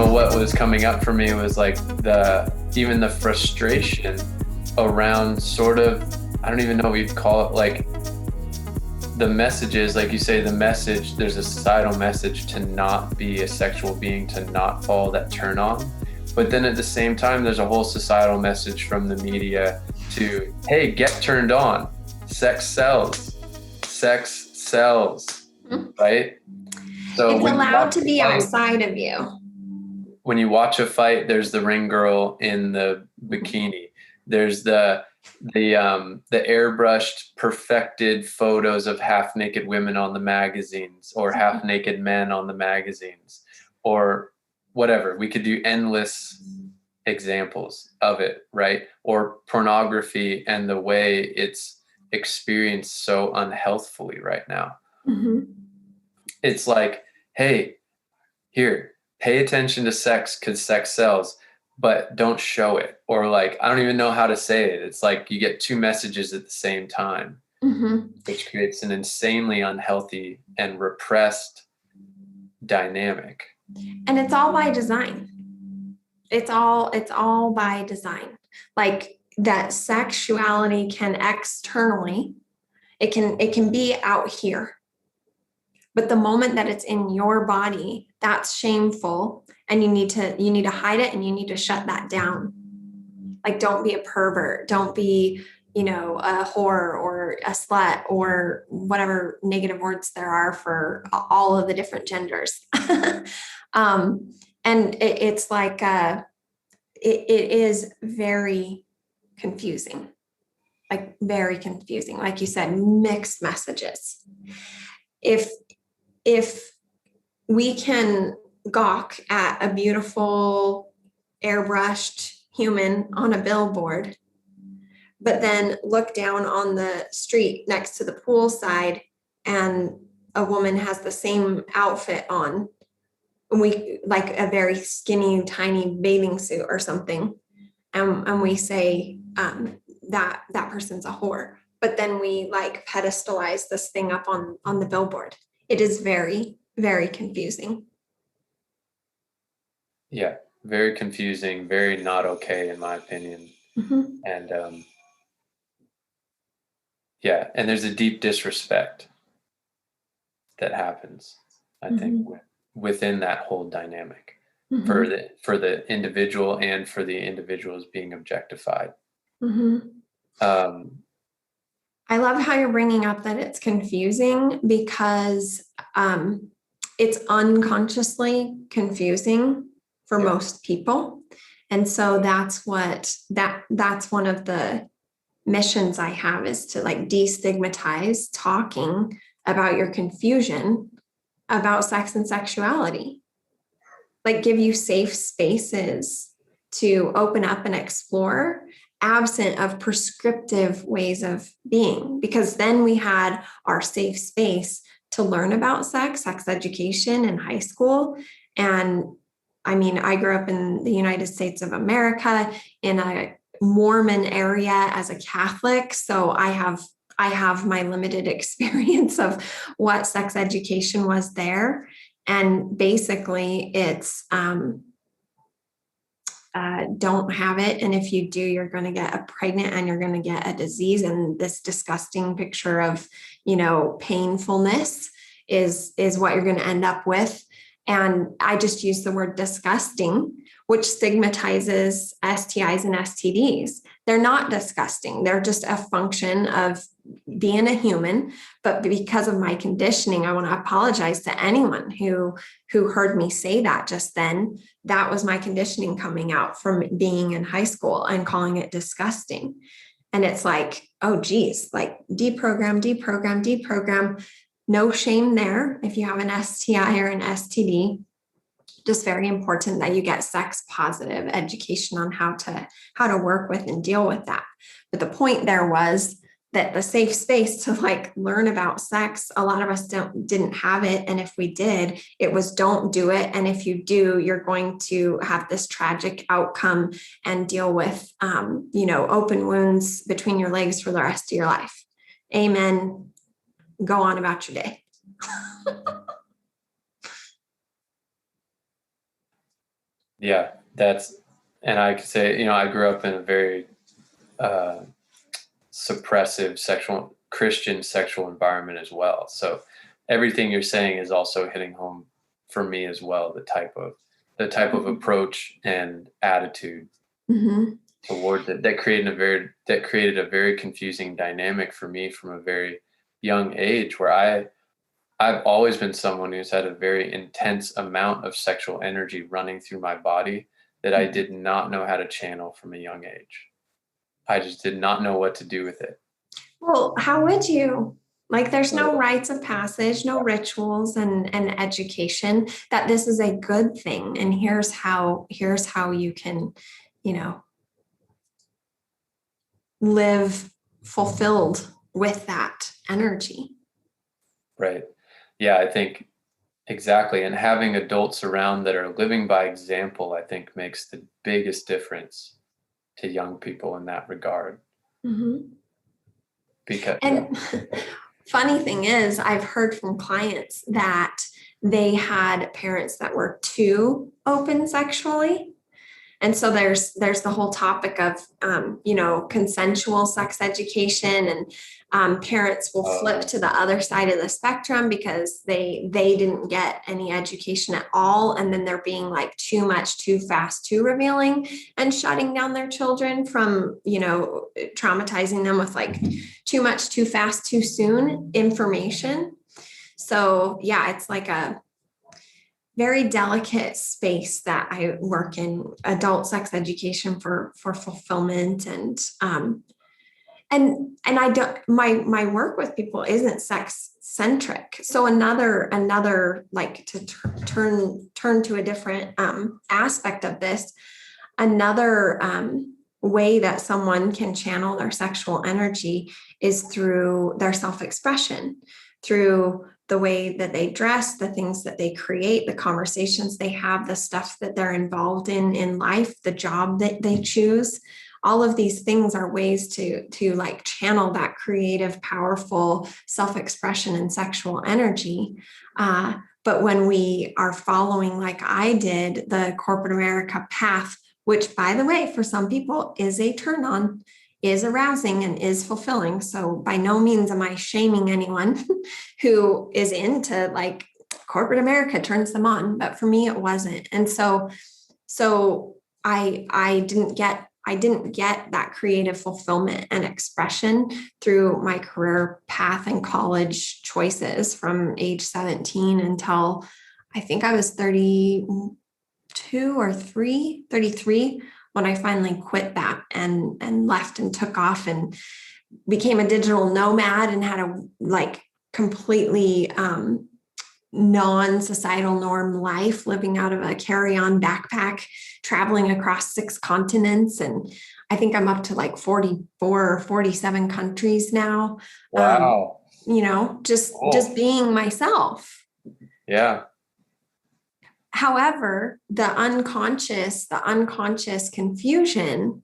what was coming up for me was like even the frustration around sort of, I don't even know what you'd call it, like the messages, like you say, there's a societal message to not be a sexual being, to not follow that turn on. But then at the same time, there's a whole societal message from the media to, hey, get turned on. Sex sells, right? So it's allowed to be outside of you. When you watch a fight, there's the ring girl in the bikini. There's the airbrushed, perfected photos of half-naked women on the magazines, or half-naked men on the magazines, or whatever. We could do endless examples of it, right? Or pornography and the way it's experienced so unhealthfully right now. Mm-hmm. It's like, hey, here, pay attention to sex because sex sells, but don't show it. Or like, I don't even know how to say it. It's like you get two messages at the same time, which creates an insanely unhealthy and repressed dynamic. And it's all by design. It's all by design. Like that sexuality can externally, it can be out here. But the moment that it's in your body, that's shameful, and you need to hide it, and you need to shut that down. Like, don't be a pervert, don't be, a whore or a slut or whatever negative words there are for all of the different genders. And it's like it is very confusing, like very confusing. Like you said, mixed messages. If we can gawk at a beautiful airbrushed human on a billboard, but then look down on the street next to the pool side and a woman has the same outfit on, we like a very skinny, tiny bathing suit or something, and we say that person's a whore, but then we like pedestalize this thing up on the billboard. It is very, very confusing. Yeah, very confusing, very not okay, in my opinion. And yeah, and there's a deep disrespect that happens, I think, within that whole dynamic for the individual and for the individuals being objectified. I love how you're bringing up that it's confusing, because it's unconsciously confusing for most people. And so that's one of the missions I have, is to like destigmatize talking about your confusion about sex and sexuality. Like, give you safe spaces to open up and explore, absent of prescriptive ways of being, because then we had our safe space to learn about sex education in high school. And I mean, I grew up in the United States of America in a Mormon area as a Catholic. So I have my limited experience of what sex education was there. And basically it's, don't have it. And if you do, you're going to get pregnant and you're going to get a disease. And this disgusting picture of, painfulness is what you're going to end up with. And I just use the word disgusting, which stigmatizes STIs and STDs. They're not disgusting. They're just a function of being a human. But because of my conditioning, I want to apologize to anyone who heard me say that just then. That was my conditioning coming out from being in high school and calling it disgusting. And it's like, oh, geez, like deprogram. No shame there. If you have an STI or an STD, just very important that you get sex positive education on how to work with and deal with that. But the point there was that the safe space to like learn about sex, a lot of us didn't have it. And if we did, it was don't do it. And if you do, you're going to have this tragic outcome and deal with, open wounds between your legs for the rest of your life. Amen. Go on about your day. Yeah, and I could say, I grew up in a very uh, suppressive Christian sexual environment as well. So everything you're saying is also hitting home for me as well. The type of approach and attitude Mm-hmm. towards it that created a very confusing dynamic for me from a very young age, where I've always been someone who's had a very intense amount of sexual energy running through my body that I did not know how to channel from a young age. I just did not know what to do with it. Well, how would you? Like, there's no So, rites of passage, no rituals and education that this is a good thing. And here's how you can, you know, live fulfilled with that energy. right. Yeah, I think exactly. And having adults around that are living by example, I think makes the biggest difference to young people in that regard. Mhm. Because, yeah. And funny thing is, I've heard from clients that they had parents that were too open sexually. And so there's the whole topic of consensual sex education, and parents will flip to the other side of the spectrum because they didn't get any education at all, and then they're being like too much, too fast, too revealing, and shutting down their children from traumatizing them with like too much, too fast, too soon information. So yeah, it's like a very delicate space that I work in, adult sex education for fulfillment. And I don't, my work with people isn't sex centric. So another like to turn to a different aspect of this, another way that someone can channel their sexual energy is through their self-expression, through the way that they dress, the things that they create, the conversations they have, the stuff that they're involved in life, the job that they choose. All of these things are ways to like channel that creative, powerful self-expression and sexual energy. But when we are following, like I did, the corporate America path, which by the way, for some people is a turn on, is arousing and is fulfilling. So by no means am I shaming anyone who is into like corporate America turns them on, but for me it wasn't. And so I didn't get that creative fulfillment and expression through my career path and college choices from age 17 until I think I was 32 or 33 when I finally quit that and left and took off and became a digital nomad and had a like completely non-societal norm life, living out of a carry-on backpack, traveling across 6 continents. And I think I'm up to like 44 or 47 countries now. Wow. Just Cool. being myself. Yeah. However, the unconscious confusion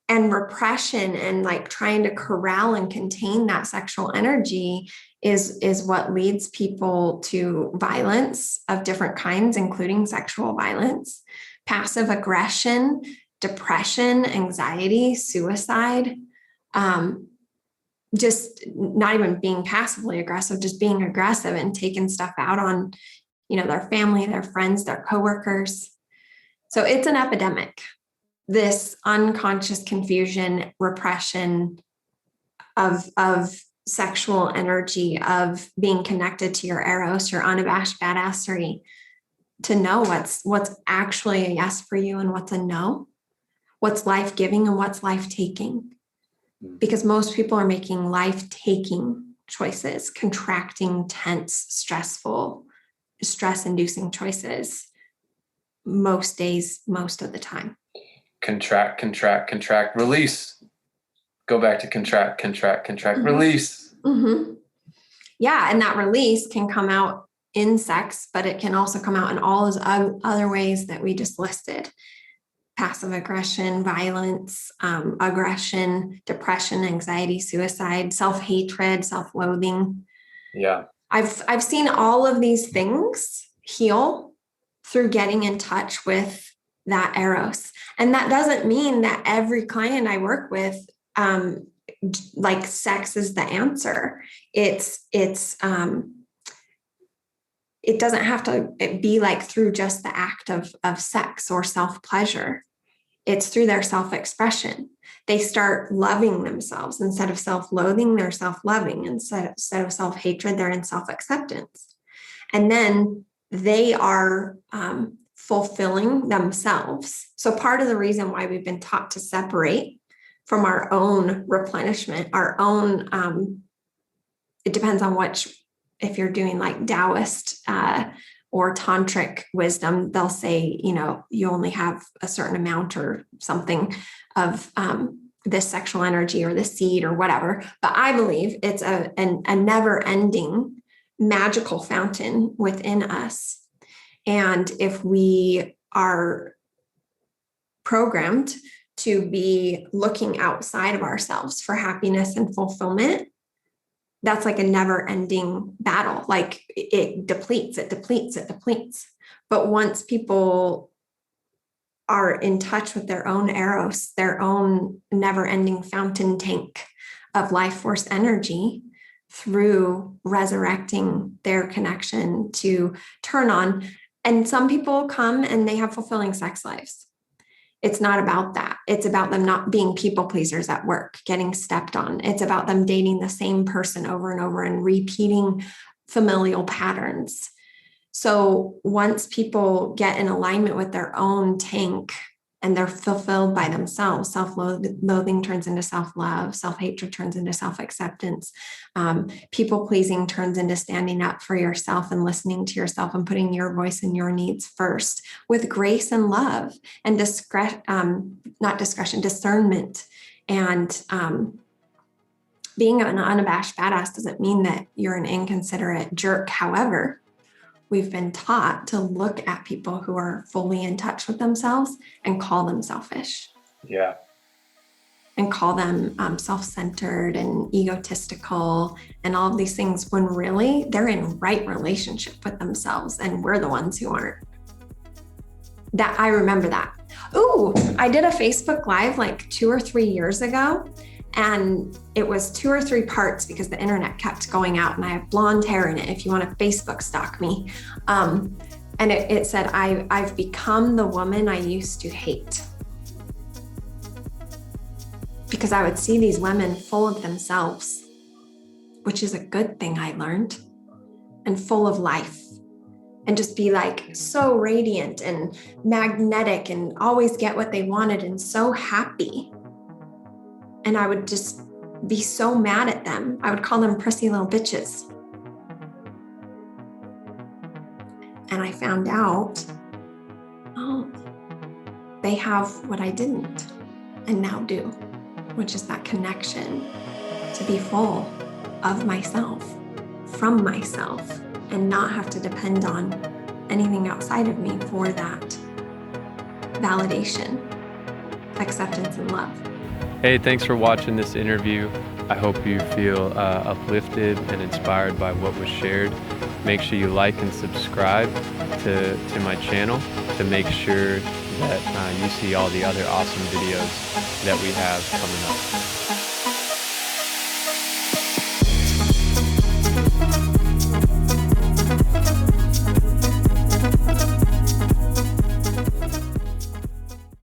and repression and like trying to corral and contain that sexual energy is what leads people to violence of different kinds, including sexual violence, passive aggression, depression, anxiety, suicide, just not even being passively aggressive, just being aggressive and taking stuff out on their family, their friends, their coworkers. So it's an epidemic, this unconscious confusion, repression of sexual energy, of being connected to your eros, your unabashed badassery, to know what's actually a yes for you and what's a no, what's life-giving and what's life-taking. Because most people are making life-taking choices, contracting, tense, stressful, stress-inducing choices most days, most of the time. Contract, release. Go back to contract, Mm-hmm. release. Mm-hmm. Yeah, and that release can come out in sex, but it can also come out in all those other ways that we just listed: passive aggression, violence, aggression, depression, anxiety, suicide, self-hatred, self-loathing. Yeah. I've seen all of these things heal through getting in touch with that eros. And that doesn't mean that every client I work with, like sex is the answer. It doesn't have to be like through just the act of sex or self-pleasure. It's through their self-expression. They start loving themselves instead of self-loathing, they're self-loving. Instead of self-hatred, they're in self-acceptance. And then they are fulfilling themselves. So part of the reason why we've been taught to separate from our own replenishment, our own, it depends on if you're doing like Taoist or tantric wisdom, they'll say, you only have a certain amount or something of this sexual energy or the seed or whatever. But I believe it's a never ending magical fountain within us. And if we are programmed to be looking outside of ourselves for happiness and fulfillment, that's like a never ending battle. Like it depletes. But once people are in touch with their own eros, their own never ending fountain tank of life force energy, through resurrecting their connection to turn on. And some people come and they have fulfilling sex lives. It's not about that. It's about them not being people pleasers at work, getting stepped on. It's about them dating the same person over and over and repeating familial patterns. So once people get in alignment with their own tank and they're fulfilled by themselves, self-loathing turns into self-love, self-hatred turns into self-acceptance, people-pleasing turns into standing up for yourself and listening to yourself and putting your voice and your needs first with grace and love and discernment. And being an unabashed badass doesn't mean that you're an inconsiderate jerk. However, we've been taught to look at people who are fully in touch with themselves and call them selfish. Yeah. And call them self-centered and egotistical and all of these things, when really they're in right relationship with themselves and we're the ones who aren't. That I remember that. Ooh, I did a Facebook Live like 2 or 3 years ago. And it was 2 or 3 parts because the internet kept going out, and I have blonde hair in it if you want to Facebook stalk me. And it said, I've become the woman I used to hate. Because I would see these women full of themselves, which is a good thing I learned, and full of life, and just be like so radiant and magnetic and always get what they wanted and so happy. And I would just be so mad at them. I would call them prissy little bitches. And I found out, oh, they have what I didn't and now do, which is that connection to be full of myself, from myself, and not have to depend on anything outside of me for that validation, acceptance, and love. Hey, thanks for watching this interview. I hope you feel uplifted and inspired by what was shared. Make sure you like and subscribe to my channel to make sure that you see all the other awesome videos that we have coming up.